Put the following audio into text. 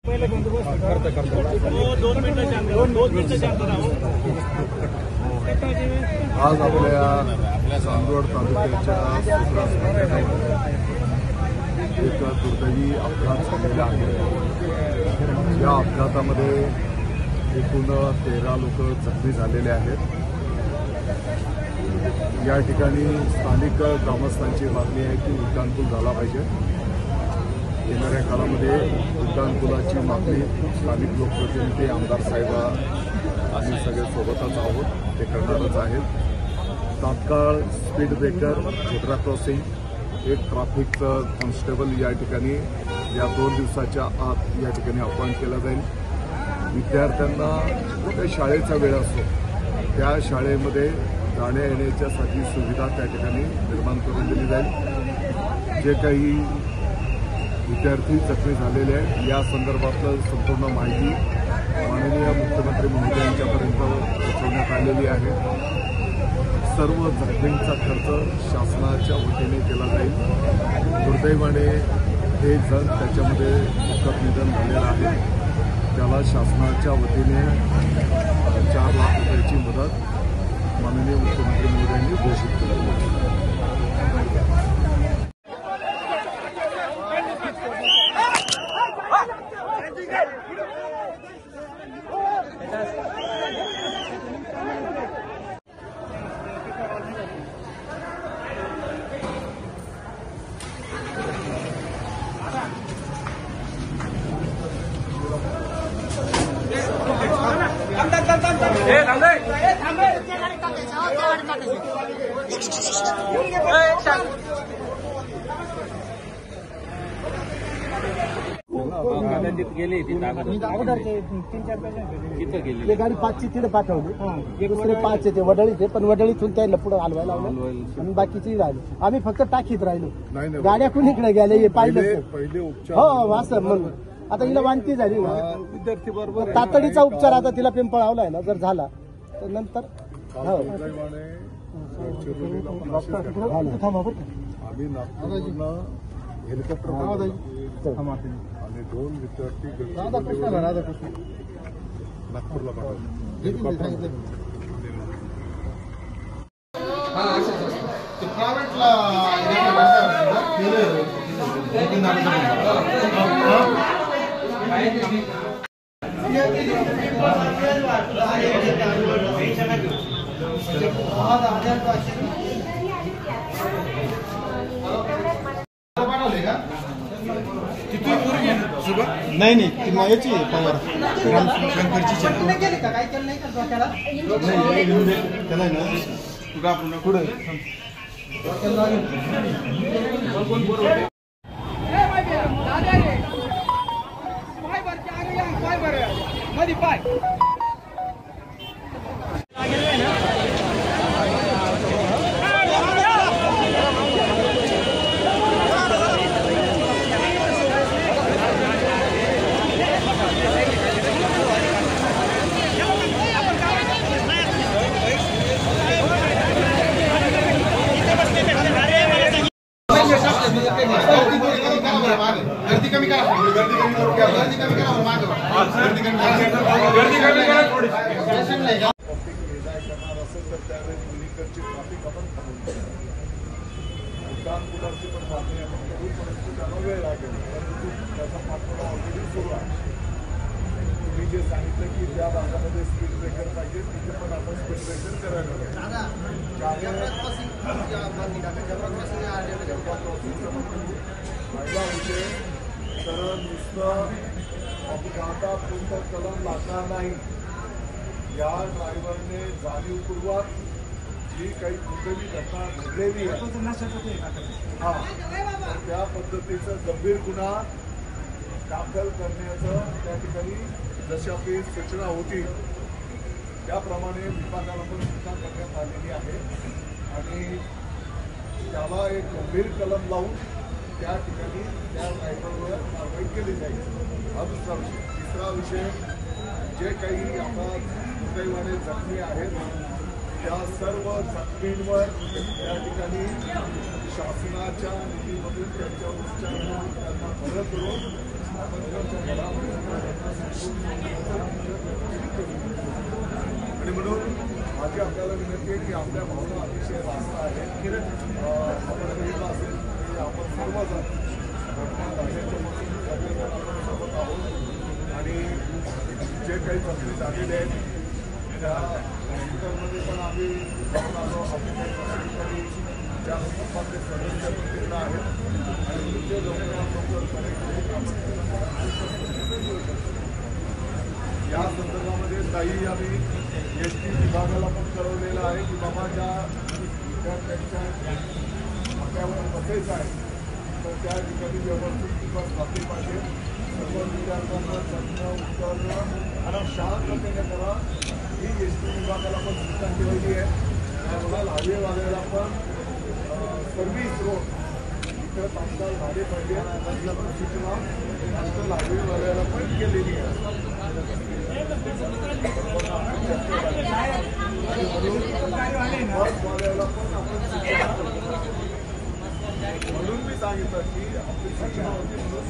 आज आपल्या चांदवड तालुक्याच्या एक दुर्दैवी अपघात झालेला आहे। या अपघातामध्ये एकूण 13 लोक जखमी झालेले आहेत। या ठिकाणी स्थानिक ग्रामस्थांची मागणी आहे की उड्डाणपूल झाला पाहिजे। येणाऱ्या काळामध्ये उड्डाणपुलाची मागणी स्थानिक लोकप्रतिनिधी आमदार साहेब आम्ही सगळे सोबतच आहोत, ते करणारच आहेत। तात्काळ स्पीड ब्रेकर, झेब्रा क्रॉसिंग, एक ट्रॅफिक कॉन्स्टेबल या ठिकाणी या 2 दिवसाच्या आत या ठिकाणी अपॉइंट केला जाईल। विद्यार्थ्यांना जो काही शाळेचा वेळ असतो त्या शाळेमध्ये जाण्या येण्याच्यासाठी सुविधा त्या ठिकाणी निर्माण करून दिली जाईल। जे काही विद्यार्थी जखमी झालेले आहेत या संदर्भातलं संपूर्ण माहिती माननीय मुख्यमंत्री महोदयांच्यापर्यंत पोहोचवण्यात आलेली आहे। सर्व जखमींचा खर्च शासनाच्या वतीने केला जाईल। दुर्दैवाने एक जण त्याच्यामध्ये दुःखद निधन झालेलं आहे, त्याला शासनाच्या वतीने 4 लाख रुपयाची मदत माननीय मुख्यमंत्री महोदयांनी घोषित केली आहे। गाडी 5ची तिथे पाठवली, दुसरे 5 येते वडळीत, पण वडळीतून त्याला पुढे हलवायला लावलं आणि बाकीची राहिली। आम्ही फक्त टाकीत राहिलो, गाड्या कुणीकडे गेल्या पाहिलं हो असं म्हणून। आता हिला वांती झाली ना, विद्यार्थी बरोबर तातडीचा उपचार आता तिला पिंपळावला आहे ना, जर झाला तर नंतर हेलिकॉप्टर आणि 2 विद्यार्थी नागपूरला पाठवले। नाही नाही ती मायाची पवार पुढे गर्दी कमी करा, उड्डाणपुलाची पण मागणी आहे, परंतु त्याला वेळ लागेल, परंतु त्याचा पाठपुरावा ऑलरेडी सुरू आहे। तुम्ही जे सांगितलं की ज्या भागामध्ये स्पीड ब्रेकर पाहिजे तिथे पण आपण स्पीड ब्रेकर करायला पहिला विषय तर नुसतं अपघातापूर्ण कलम लागणार नाही। या ड्रायव्हरने जाणीवपूर्वक जी काही दुर्दैवी घटना घडलेली आहे त्या पद्धतीचा गंभीर गुन्हा दाखल करण्याचं त्या ठिकाणी जशी आपली सूचना होती त्याप्रमाणे विभागाला पण सूचना करण्यात आलेली आहे आणि त्याला एक गंभीर कलम लावून त्या ठिकाणी त्या ड्रायव्हरवर कारवाई केली जाईल। हा दुसरा विषय। तिसरा विषय, जे काही आता दुर्दैवाने जखमी आहेत त्या सर्व जखमींवर त्या ठिकाणी शासनाच्या निधीमधून त्यांच्या उपचार त्यांना मदत करून आपण त्यांच्या घरामध्ये आपल्याला विनंती आहे की आपल्या भावना अतिशय रास्त आहेत. आपण बघितलं असेल की आपण सर्वजण घटना झाल्याच्या आपण सोबत आहोत आणि जे काही जखमी झालेले आहेत त्या हॉस्पिटलमध्ये पण आम्ही जाऊन आलो. आपले काही कर्मचारी ज्या कुटुंबातले सदस्य तिकडे आहेत आणि तुमचे या संदर्भामध्ये काही आम्ही एसटी विभागाला पण कळवलेलं आहे की बाबा ज्या विद्यार्थ्यांच्या खात्यावर बसायचं आहे तर त्या ठिकाणी व्यवस्थित बस घातली पाहिजे. सर्व विद्यार्थ्यांना जगणं उतरणं आणि शांततेने करा ही एसटी विभागाला पण सूचना केलेली आहे. नॅशनल हायवेवाल्याला पण सर्व्हिस रोड इथं तात्काळ झाले पाहिजे अशी सूचना नॅशनल हायवेवाल्याला पण केलेली आहे. बसवाल्याला पण आपण सूचना म्हणून मी सांगितलं की आपली सूचना होती म्हणून